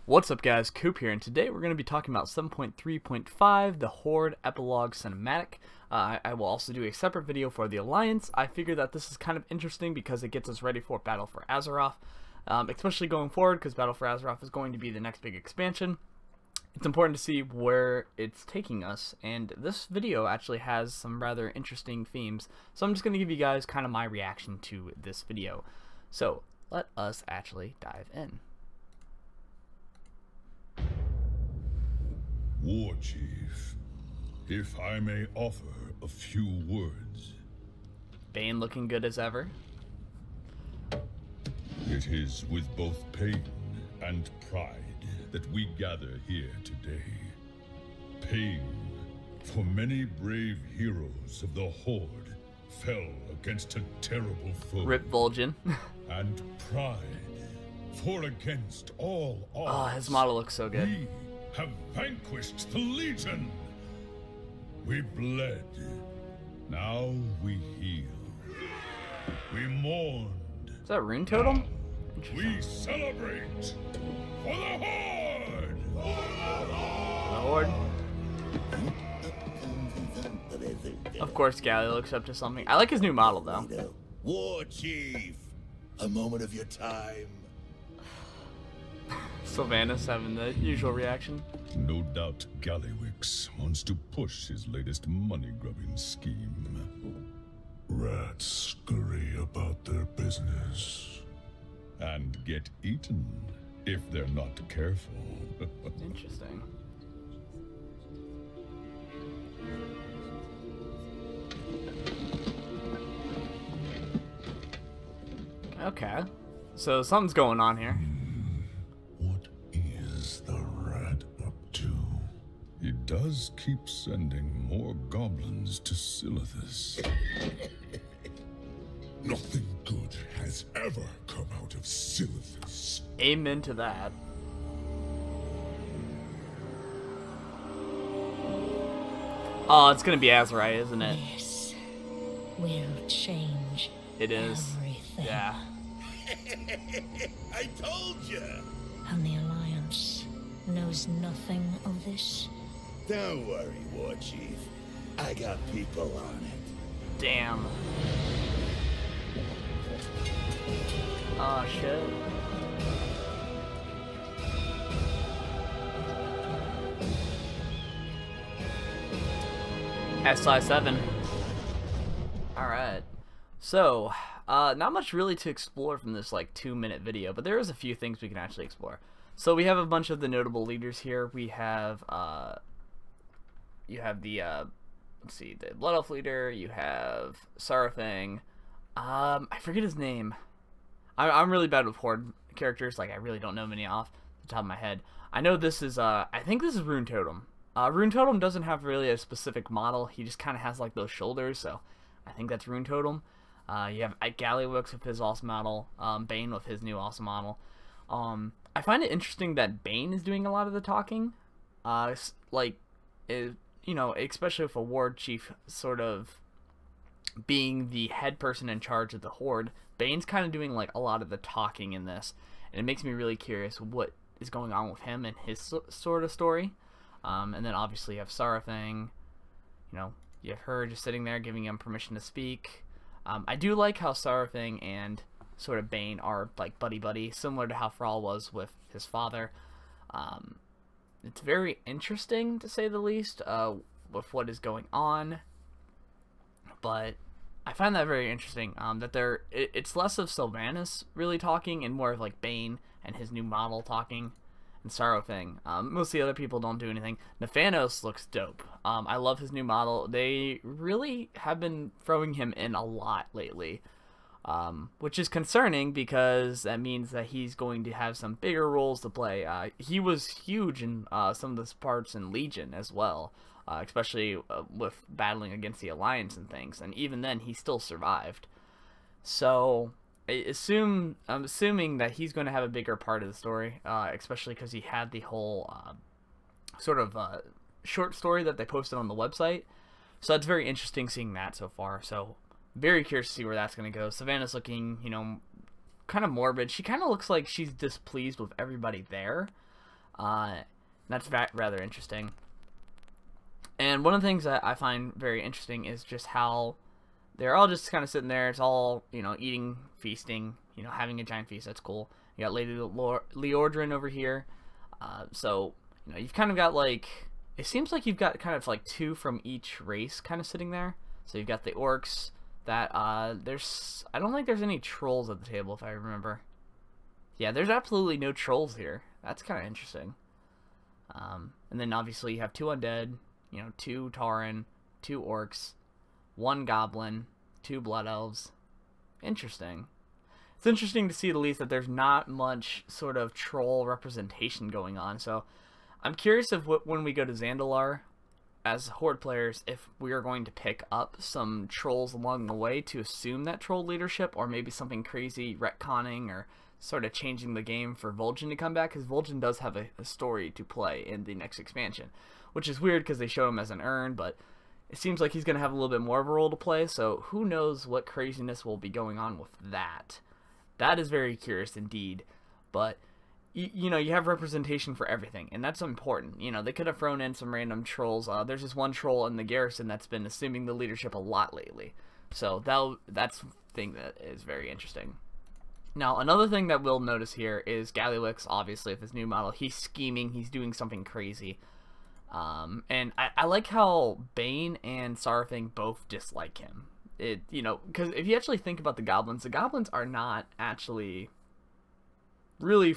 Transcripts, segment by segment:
What's up guys, Coop here, and today we're going to be talking about 7.3.5, the Horde Epilogue Cinematic. I will also do a separate video for the Alliance. I figure that this is kind of interesting because it gets us ready for Battle for Azeroth, especially going forward because Battle for Azeroth is going to be the next big expansion. It's important to see where it's taking us, and this video actually has some rather interesting themes, so I'm just going to give you guys kind of my reaction to this video. So, let us actually dive in. War Chief, if I may offer a few words. Bane looking good as ever. It is with both pain and pride that we gather here today. Pain, for many brave heroes of the Horde fell against a terrible foe. Rip Vol'jin. And pride, for against all odds. Oh, his model looks so good. We have vanquished the Legion. We bled. Now we heal. We mourned. Is that Rune Totem? We celebrate for the Horde. The Horde. Of course, Galley looks up to something. I like his new model though. War Chief, a moment of your time. Sylvanas having the usual reaction. No doubt Gallywix wants to push his latest money-grubbing scheme. Rats scurry about their business. And get eaten if they're not careful. Interesting. Okay. So something's going on here. What is the rat up to? He does keep sending more goblins to Silithus. Nothing good has ever come out of Silithus. Amen to that. Oh, it's gonna be Azeroth, isn't it? This will change. It is. Everything. Yeah. I told you. And the Alliance knows nothing of this. Don't worry, War Chief. I got people on it. Damn. Oh shit. SI7. Alright. So, not much really to explore from this like 2-minute video, but there is a few things we can actually explore. So we have a bunch of the notable leaders here. We have you have the let's see, the Blood Elf leader, you have Sarathing. I forget his name. I'm really bad with Horde characters, like I really don't know many off the top of my head. I know this is I think this is Rune Totem. Rune Totem doesn't have really a specific model, he just kinda has like those shoulders, so I think that's Rune Totem. You have Gallywix with his awesome model, Bane with his new awesome model. I find it interesting that Bane is doing a lot of the talking. You know, especially with a War Chief sort of being the head person in charge of the Horde, Bane's kind of doing like a lot of the talking in this, and it makes me really curious what is going on with him and his sort of story. And then obviously you have Sarathing. You know, you have her just sitting there giving him permission to speak. I do like how Sarathing and sort of Bane are like buddy-buddy, similar to how Thrall was with his father. It's very interesting, to say the least, with what is going on. But I find that very interesting, that it's less of Sylvanas really talking and more of like Bane and his new model talking. And Sarathing. Most of the other people don't do anything. Nephanos looks dope. I love his new model. They really have been throwing him in a lot lately, which is concerning because that means that he's going to have some bigger roles to play. He was huge in some of the parts in Legion as well, especially with battling against the Alliance and things. And even then, he still survived. So I'm assuming that he's going to have a bigger part of the story, especially because he had the whole sort of short story that they posted on the website. So it's very interesting seeing that so far. So very curious to see where that's going to go. Savannah's looking, you know, kind of morbid. She kind of looks like she's displeased with everybody there. That's rather interesting. And one of the things that I find very interesting is just how they're all just kind of sitting there. It's all, you know, eating, feasting, you know, having a giant feast. That's cool. You got Lady Leordrin over here. So, you know, you've kind of got like, it seems like you've got kind of like 2 from each race kind of sitting there. So you've got the orcs that, I don't think there's any trolls at the table if I remember. Yeah, there's absolutely no trolls here. That's kind of interesting. And then obviously you have 2 undead, you know, 2 Tauren, 2 orcs, 1 goblin, 2 blood elves. Interesting. It's interesting to see at least that there's not much sort of troll representation going on. So I'm curious if when we go to Zandalar as Horde players, if we are going to pick up some trolls along the way to assume that troll leadership, or maybe something crazy retconning or sort of changing the game for Vol'jin to come back, because Vol'jin does have a story to play in the next expansion, which is weird because they show him as an urn, but it seems like he's going to have a little bit more of a role to play, so who knows what craziness will be going on with that. That is very curious indeed, but you know, you have representation for everything, and that's important. You know, they could have thrown in some random trolls. There's this one troll in the garrison that's been assuming the leadership a lot lately, so that's a thing that is very interesting. Now, another thing that we'll notice here is Gallywix, obviously, with his new model. He's scheming, he's doing something crazy. And I like how Bane and Sarthing both dislike him. You know, because if you actually think about the goblins are not actually really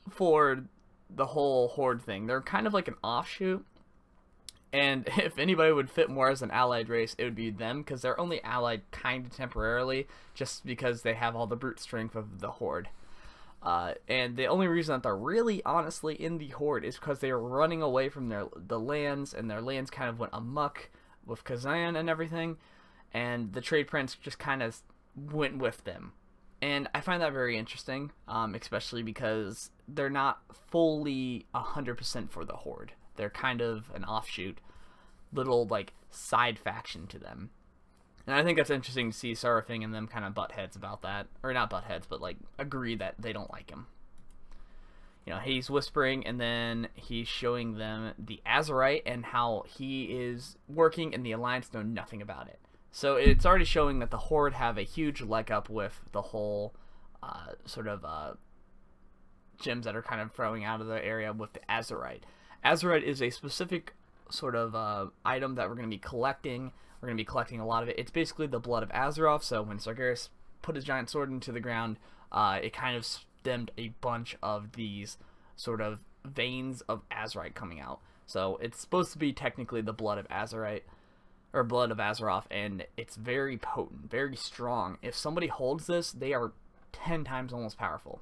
for the whole Horde thing. They're kind of like an offshoot. And if anybody would fit more as an allied race, it would be them, because they're only allied kind of temporarily, just because they have all the brute strength of the Horde. And the only reason that they're really, honestly, in the Horde is because they are running away from the lands, and their lands kind of went amok with Kazan and everything, and the Trade Prince just kind of went with them. And I find that very interesting, especially because they're not fully 100% for the Horde. They're kind of an offshoot, little like side faction to them. And I think that's interesting to see Sarthing and them kind of butt heads about that. Or not butt heads, but like agree that they don't like him. You know, he's whispering, and then he's showing them the Azeroth and how he is working, and the Alliance know nothing about it. So it's already showing that the Horde have a huge leg up with the whole sort of gems that are kind of throwing out of the area with the Azeroth. Azeroth is a specific sort of item that we're going to be collecting. We're going to be collecting a lot of it. It's basically the blood of Azeroth, so when Sargeras put his giant sword into the ground, it kind of stemmed a bunch of these sort of veins of Azeroth coming out. So it's supposed to be technically the blood of Azeroth, or blood of Azeroth, and it's very potent, very strong. If somebody holds this, they are 10 times almost powerful.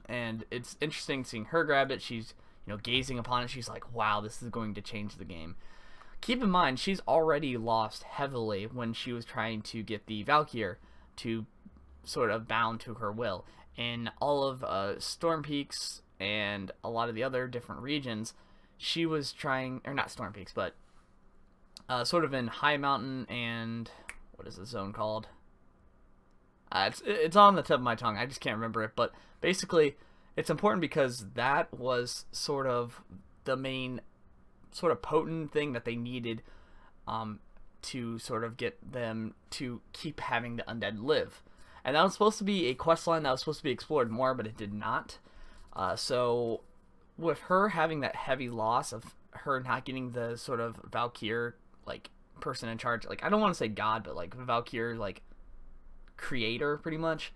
And it's interesting seeing her grab it. She's, you know, gazing upon it. She's like, wow, this is going to change the game. Keep in mind, she's already lost heavily when she was trying to get the Valkyr to sort of bound to her will. In all of Storm Peaks and a lot of the other different regions, she was trying, or not Storm Peaks, but sort of in High Mountain and, what is the zone called? It's on the tip of my tongue, I just can't remember it, but basically, it's important because that was sort of the main sort of potent thing that they needed to sort of get them to keep having the undead live. And that was supposed to be a questline that was supposed to be explored more, but it did not. So with her having that heavy loss of her not getting the sort of Valkyr, like, person in charge, like, I don't want to say god, but like Valkyr, like, creator, pretty much,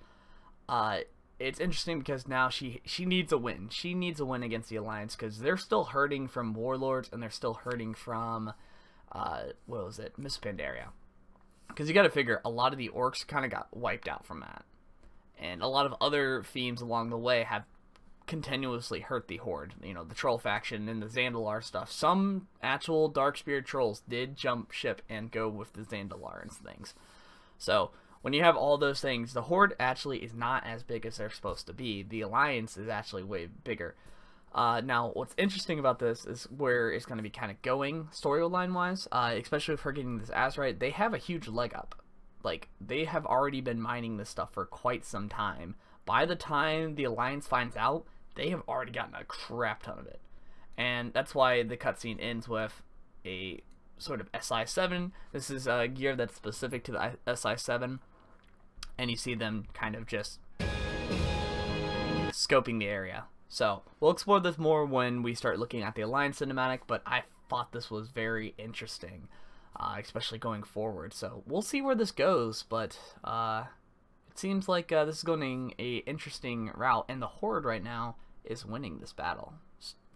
it's interesting because now she needs a win. She needs a win against the Alliance because they're still hurting from Warlords, and they're still hurting from, what was it, Miss Pandaria. Because you got to figure, a lot of the orcs kind of got wiped out from that. And a lot of other themes along the way have continuously hurt the Horde. You know, the Troll faction and the Zandalar stuff. Some actual Darkspear trolls did jump ship and go with the Zandalar and things. So when you have all those things, the Horde actually is not as big as they're supposed to be. The Alliance is actually way bigger. Now, what's interesting about this is where it's going to be kind of going storyline-wise, especially if we're getting this Azeroth. They have a huge leg up. Like, they have already been mining this stuff for quite some time. By the time the Alliance finds out, they have already gotten a crap ton of it. And that's why the cutscene ends with a sort of SI-7. This is gear that's specific to the SI-7. And you see them kind of just scoping the area. So we'll explore this more when we start looking at the Alliance cinematic, but I thought this was very interesting, especially going forward. So we'll see where this goes, but it seems like this is going a interesting route, and the Horde right now is winning this battle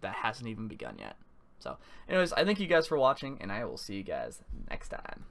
that hasn't even begun yet. So anyways, I thank you guys for watching, and I will see you guys next time.